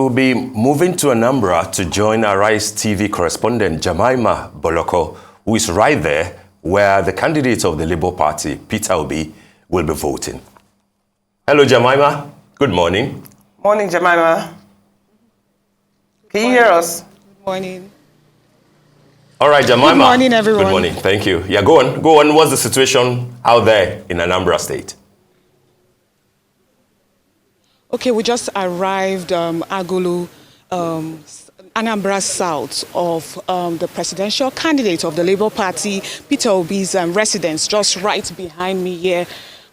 We'll be moving to Anambra to join Arise TV correspondent Jemima Boloko, who is right there where the candidate of the Labour Party, Peter Obi, will be voting. Hello, Jemima. Good morning. Morning, Jemima. Can you hear us? Good morning. All right, Jemima. Good morning, everyone. Good morning. Thank you. Yeah, go on. Go on. What's the situation out there in Anambra State? Okay, we just arrived Agulu, Anambra South of the presidential candidate of the Labour Party, Peter Obi's residence, just right behind me here,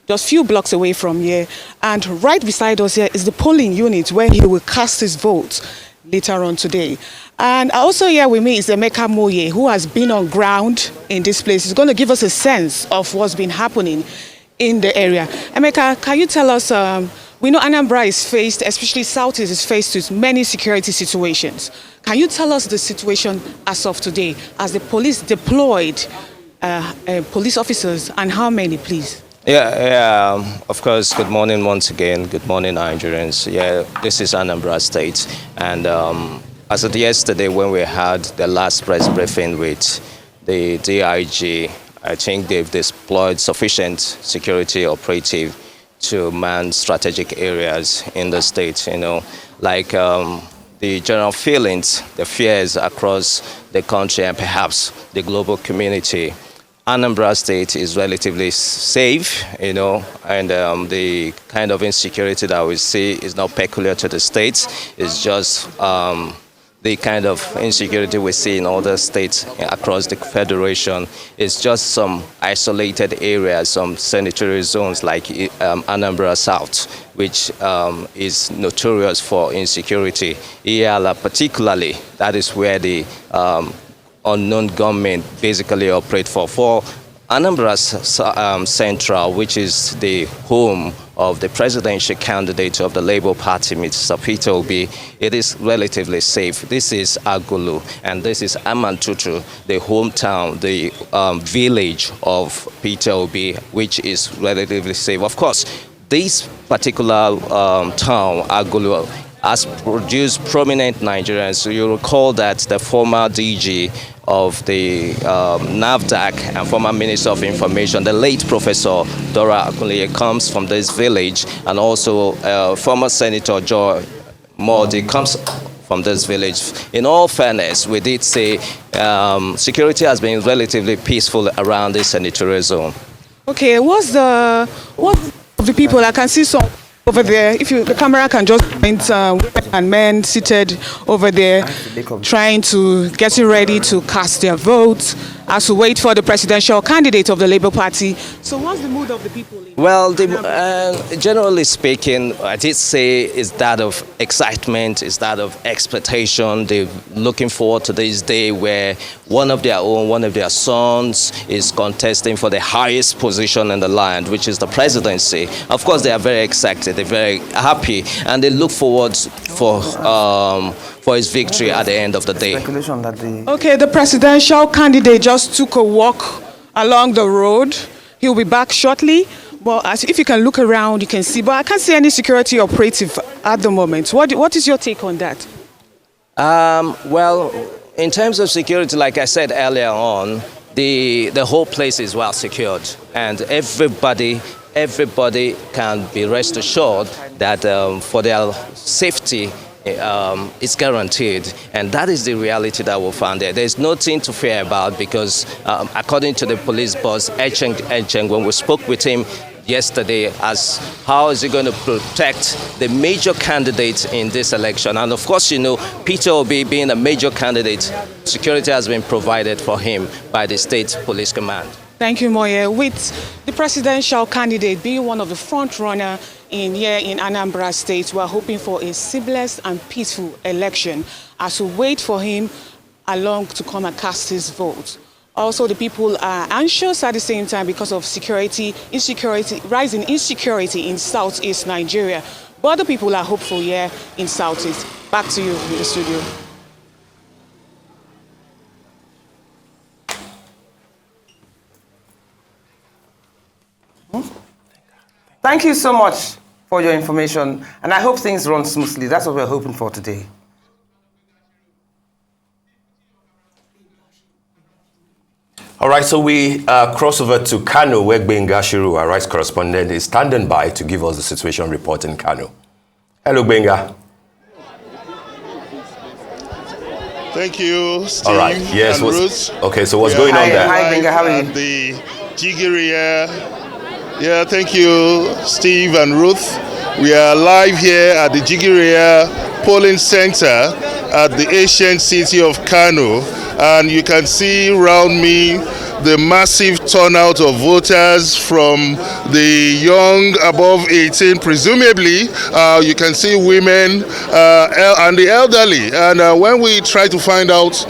just a few blocks away from here. And right beside us here is the polling unit where he will cast his vote later on today. And also here with me is Emeka Moye, who has been on ground in this place. He's going to give us a sense of what's been happening in the area. Emeka, can you tell us, we know Anambra is faced, especially Southeast is faced with many security situations. Can you tell us the situation as of today, as the police deployed police officers, and how many, please? Yeah, of course, good morning once again. Good morning, Nigerians. Yeah, this is Anambra State. And as of yesterday, when we had the last press briefing with the DIG, I think they've deployed sufficient security operative to man strategic areas in the state, you know, like the general feelings, the fears across the country and perhaps the global community. Anambra State is relatively safe, you know, and the kind of insecurity that we see is not peculiar to the states. It's just the kind of insecurity we see in other states across the federation. It's just some isolated areas, some sanitary zones like Anambra South, which is notorious for insecurity. Iyala particularly, that is where the unknown gunmen basically operate for. For Anambra Central, which is the home of the presidential candidate of the Labour Party, Mr. Peter Obi, it is relatively safe. This is Agulu, and this is Amantutu, the hometown, the village of Peter Obi, which is relatively safe. Of course, this particular town, Agulu, has produced prominent Nigerians. So you recall that the former DG of the NAVDAC and former Minister of Information, the late Professor Dora Akunleye, comes from this village, and also former Senator Joy Modi comes from this village. In all fairness, we did say security has been relatively peaceful around this sanitary zone. Okay, what of the people? I can see some over there. If the camera can just point women and men seated over there, trying to getting ready to cast their votes as we wait for the presidential candidate of the Labour Party. So, what's the mood of the people? Well, generally speaking, I did say is that of excitement, is that of expectation. They're looking forward to this day where one of their sons is contesting for the highest position in the land, which is the presidency. Of course, they are very excited, they're very happy, and they look forward for his victory at the end of the day. Okay, the presidential candidate just took a walk along the road. He'll be back shortly. Well, if you can look around, you can see. But I can't see any security operative at the moment. What is your take on that? Well, in terms of security, like I said earlier on, the whole place is well secured, and everybody can be rest assured that for their safety, it's guaranteed, and that is the reality that we found there. There's nothing to fear about because, according to the police boss, Echeng, when we spoke with him yesterday, as how is he going to protect the major candidate in this election, and of course, you know, Peter Obi being a major candidate, security has been provided for him by the state police command. Thank you, Moye. With the presidential candidate being one of the front runner in Anambra State, we're hoping for a seamless and peaceful election as we wait for him along to come and cast his vote. Also, the people are anxious at the same time because of rising insecurity in Southeast Nigeria. But the people are hopeful here in Southeast. Back to you in the studio. Thank you so much for your information. And I hope things run smoothly. That's what we're hoping for today. All right, so we cross over to Kano, where Gbenga Shiru, our rights correspondent, is standing by to give us the situation report in Kano. Hello, Gbenga. Thank you, Steve. All right, yes. And Ruth. Okay, so what's going on there? Hi, Gbenga, how are you? The Jigiria. Yeah, thank you, Steve and Ruth. We are live here at the Jigiria polling center at the ancient city of Kano, and you can see around me the massive turnout of voters from the young above 18, presumably. You can see women and the elderly. And when we try to find out,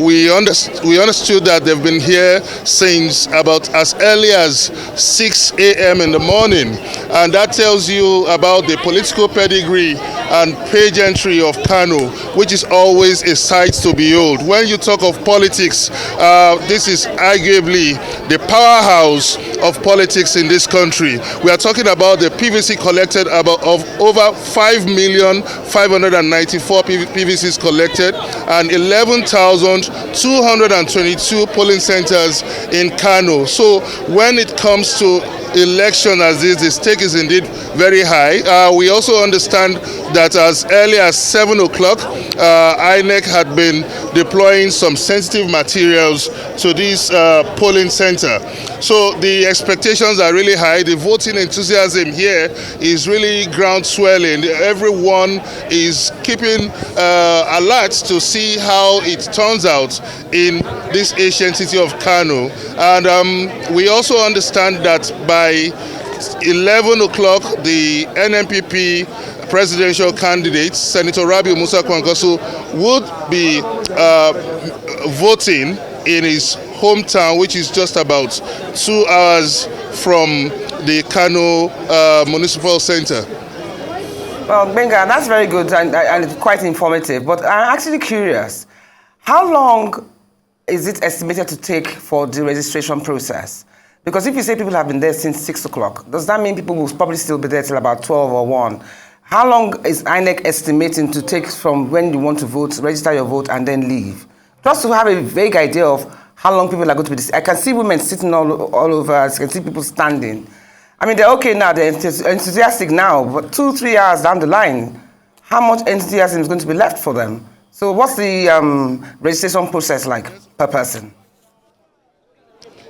we understood that they've been here since about as early as 6 a.m. in the morning. And that tells you about the political pedigree and pageantry of Kano, which is always a sight to behold. When you talk of politics, this is arguably the powerhouse of politics in this country. We are talking about the PVC collected of over 5,594 PVCs collected and 11,222 polling centers in Kano. So when it comes to election as this, the stake is indeed very high. We also understand that as early as 7 o'clock, INEC had been deploying some sensitive materials to this polling center. So the expectations are really high. The voting enthusiasm here is really ground swelling. Everyone is keeping alert to see how it turns out in this ancient city of Kano. And we also understand that by 11 o'clock, the NNPP presidential candidate, Senator Rabiu Musa Kwankwaso, would be voting in his hometown, which is just about 2 hours from the Kano Municipal Center. Well, Gbenga, that's very good and quite informative. But I'm actually curious, how long is it estimated to take for the registration process? Because if you say people have been there since 6 o'clock, does that mean people will probably still be there till about 12 or 1? How long is INEC estimating to take from when you want to vote, register your vote, and then leave? Just to have a vague idea of how long people are going to be this. I can see women sitting all over. I can see people standing. I mean, they're okay now. They're enthusiastic now. But 2-3 hours down the line, how much enthusiasm is going to be left for them? So what's the registration process like per person?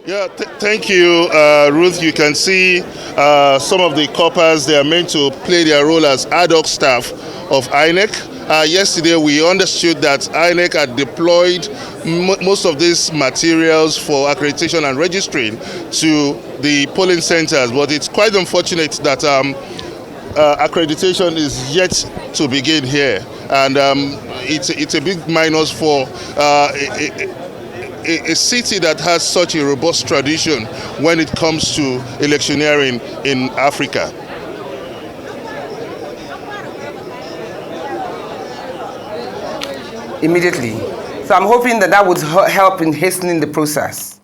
Yeah, thank you, Ruth. You can see some of the coppers. They are meant to play their role as ad hoc staff of INEC. Yesterday, we understood that INEC had deployed most of these materials for accreditation and registering to the polling centers. But it's quite unfortunate that accreditation is yet to begin here. And it's a big minus for a city that has such a robust tradition when it comes to electioneering in Africa. Immediately. So I'm hoping that would help in hastening the process.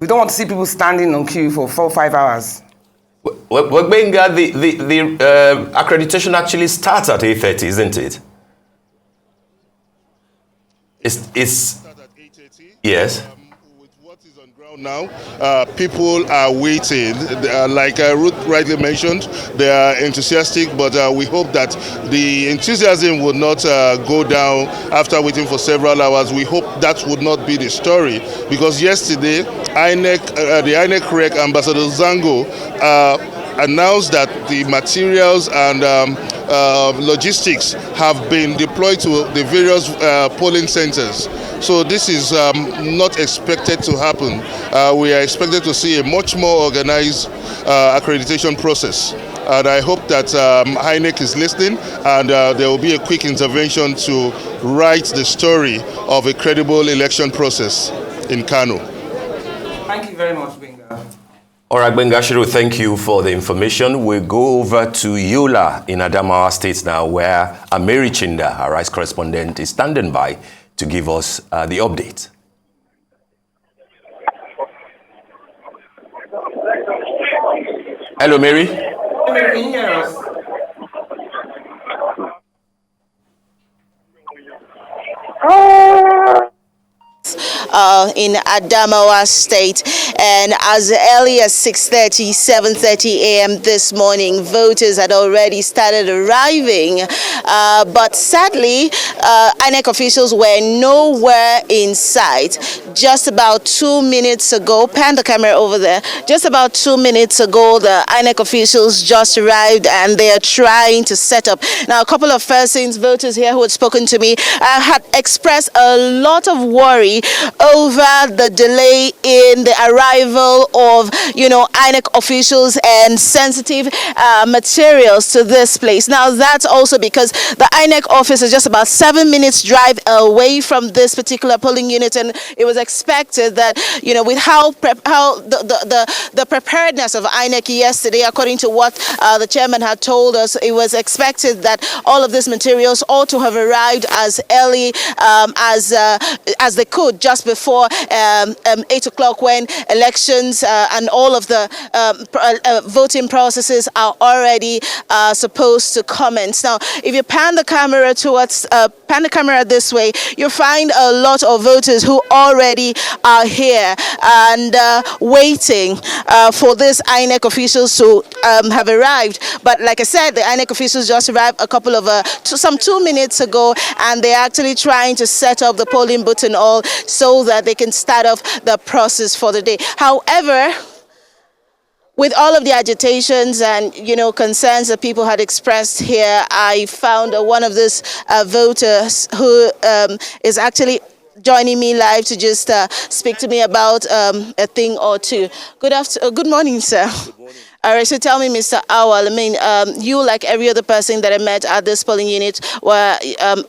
We don't want to see people standing on queue for 4 or 5 hours. Well, Gbenga, the accreditation actually starts at 8:30, isn't it? It's yes. With what is on ground now, people are waiting. Like Ruth rightly mentioned, they are enthusiastic, but we hope that the enthusiasm would not go down after waiting for several hours. We hope that would not be the story, because yesterday, the INEC Rec Ambassador Zango announced that the materials and logistics have been deployed to the various polling centers. So this is not expected to happen. We are expected to see a much more organized accreditation process. And I hope that INEC is listening, and there will be a quick intervention to write the story of a credible election process in Kano. Thank you very much, Gbenga. All right, Gbenga Shiru, thank you for the information. We'll go over to Yola in Adamawa State now, where Mary Chinda, our rights correspondent, is standing by to give us the update. Hello, Mary. Can you hear us? In Adamawa State, and as early as 6:30, 7:30 a.m. this morning, voters had already started arriving, but sadly, INEC officials were nowhere in sight. Just about 2 minutes ago, pan the camera over there, just about 2 minutes ago, the INEC officials just arrived and they are trying to set up. Now, a couple of persons, voters here who had spoken to me, had expressed a lot of worry over the delay in the arrival of, INEC officials and sensitive materials to this place. Now, that's also because the INEC office is just about 7 minutes drive away from this particular polling unit, and it was expected that, with how the preparedness of INEC yesterday, according to what the chairman had told us, it was expected that all of these materials ought to have arrived as early as they could, just before 8 o'clock, when elections and all of the voting processes are already supposed to commence. Now, if you pan the camera this way, you'll find a lot of voters who already are here and waiting for these INEC officials to have arrived. But like I said, the INEC officials just arrived a couple of some 2 minutes ago, and they're actually trying to set up the polling booth and all so that they can start off the process for the day. However, with all of the agitations and, concerns that people had expressed here, I found one of these voters who is actually joining me live to just speak to me about a thing or two. Good morning, sir. Good morning. All right, so tell me, Mr. Awal, you, like every other person that I met at this polling unit, were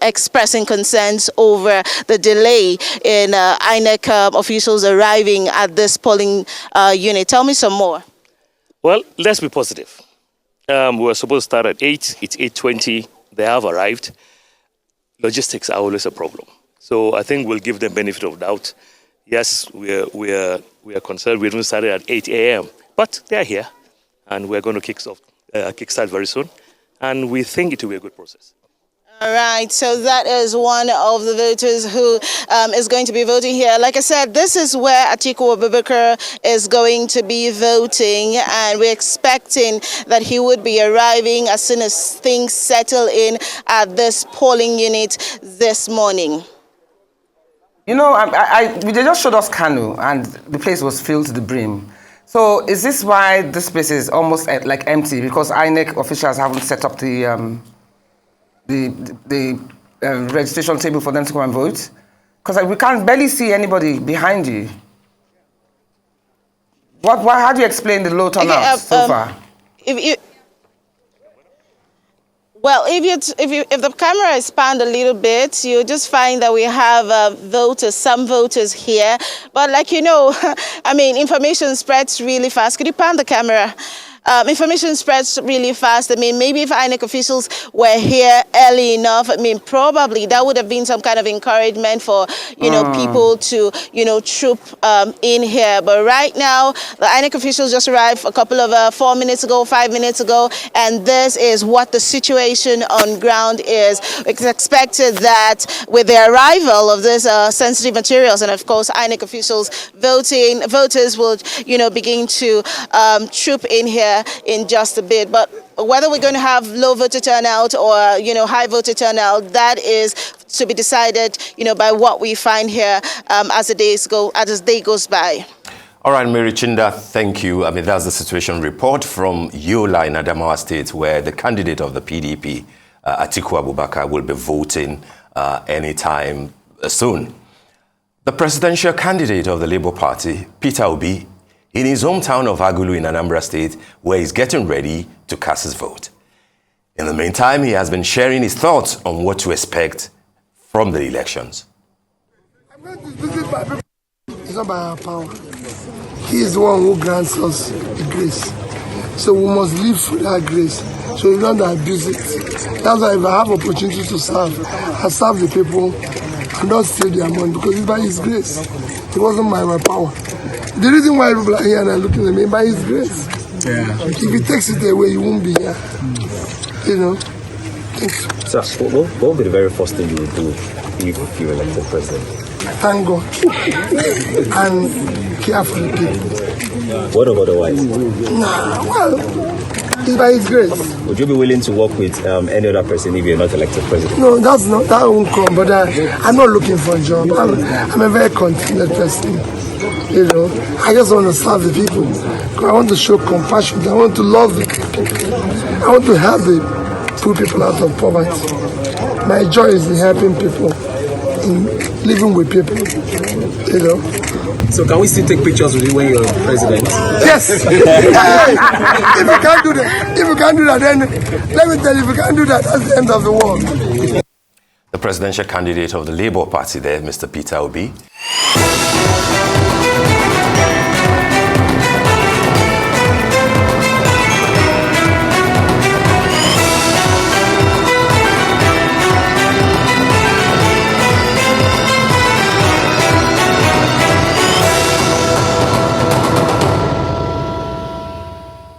expressing concerns over the delay in INEC officials arriving at this polling unit. Tell me some more. Well, let's be positive. We were supposed to start at 8. It's 8:20. They have arrived. Logistics are always a problem. So I think we'll give them benefit of doubt. Yes, we are concerned. We didn't start at 8 a.m., but they're here, and we're going to kickstart very soon. And we think it will be a good process. All right, so that is one of the voters who is going to be voting here. Like I said, this is where Atiku Abubakar is going to be voting, and we're expecting that he would be arriving as soon as things settle in at this polling unit this morning. They just showed us Kano, and the place was filled to the brim. So is this why this place is almost like empty, because INEC officials haven't set up the registration table for them to come and vote? Because we can't barely see anybody behind you. How do you explain the low turnout so far? If the camera is panned a little bit, you just find that we have some voters here. But information spreads really fast. Could you pan the camera? Information spreads really fast. Maybe if INEC officials were here early enough, probably that would have been some kind of encouragement for, people to, troop in here. But right now, the INEC officials just arrived a couple of 4 minutes ago, 5 minutes ago, and this is what the situation on ground is. It's expected that with the arrival of these sensitive materials, and of course, INEC officials voters will, begin to troop in here in just a bit. But whether we're going to have low voter turnout or high voter turnout, that is to be decided by what we find here as the day goes by. All right, Mary Chinda, thank you. That's the situation report from Yola in Adamawa State, where the candidate of the PDP, Atiku Abubakar, will be voting anytime soon. The presidential candidate of the Labour Party, Peter Obi, in his hometown of Agulu in Anambra State, where he's getting ready to cast his vote. In the meantime, he has been sharing his thoughts on what to expect from the elections. It's not by our power. He is the one who grants us the grace. So we must live through that grace. So we don't abuse it. That's why if I have opportunity to serve, I serve the people and don't steal their money, because it's by His grace. It wasn't by my power. The reason why people are here and are looking at me, by His grace. Yeah. If he takes it away, you won't be here. You know. So, what will be the very first thing you will do if you're elected president? Thank God and care for the people. What about otherwise? Nah, well, it's by His grace. Would you be willing to work with any other person if you're not elected president? No, that won't come. But I'm not looking for a job. I'm a very contented person. You know, I just want to serve the people. I want to show compassion. I want to love the people. I want to help the poor people out of poverty. My joy is in helping people, in living with people. You know. So can we still take pictures with you when you're president? Yes. Hey, if you can't do that, then let me tell you, if you can't do that, that's the end of the world. The presidential candidate of the Labour Party there, Mr. Peter Obi,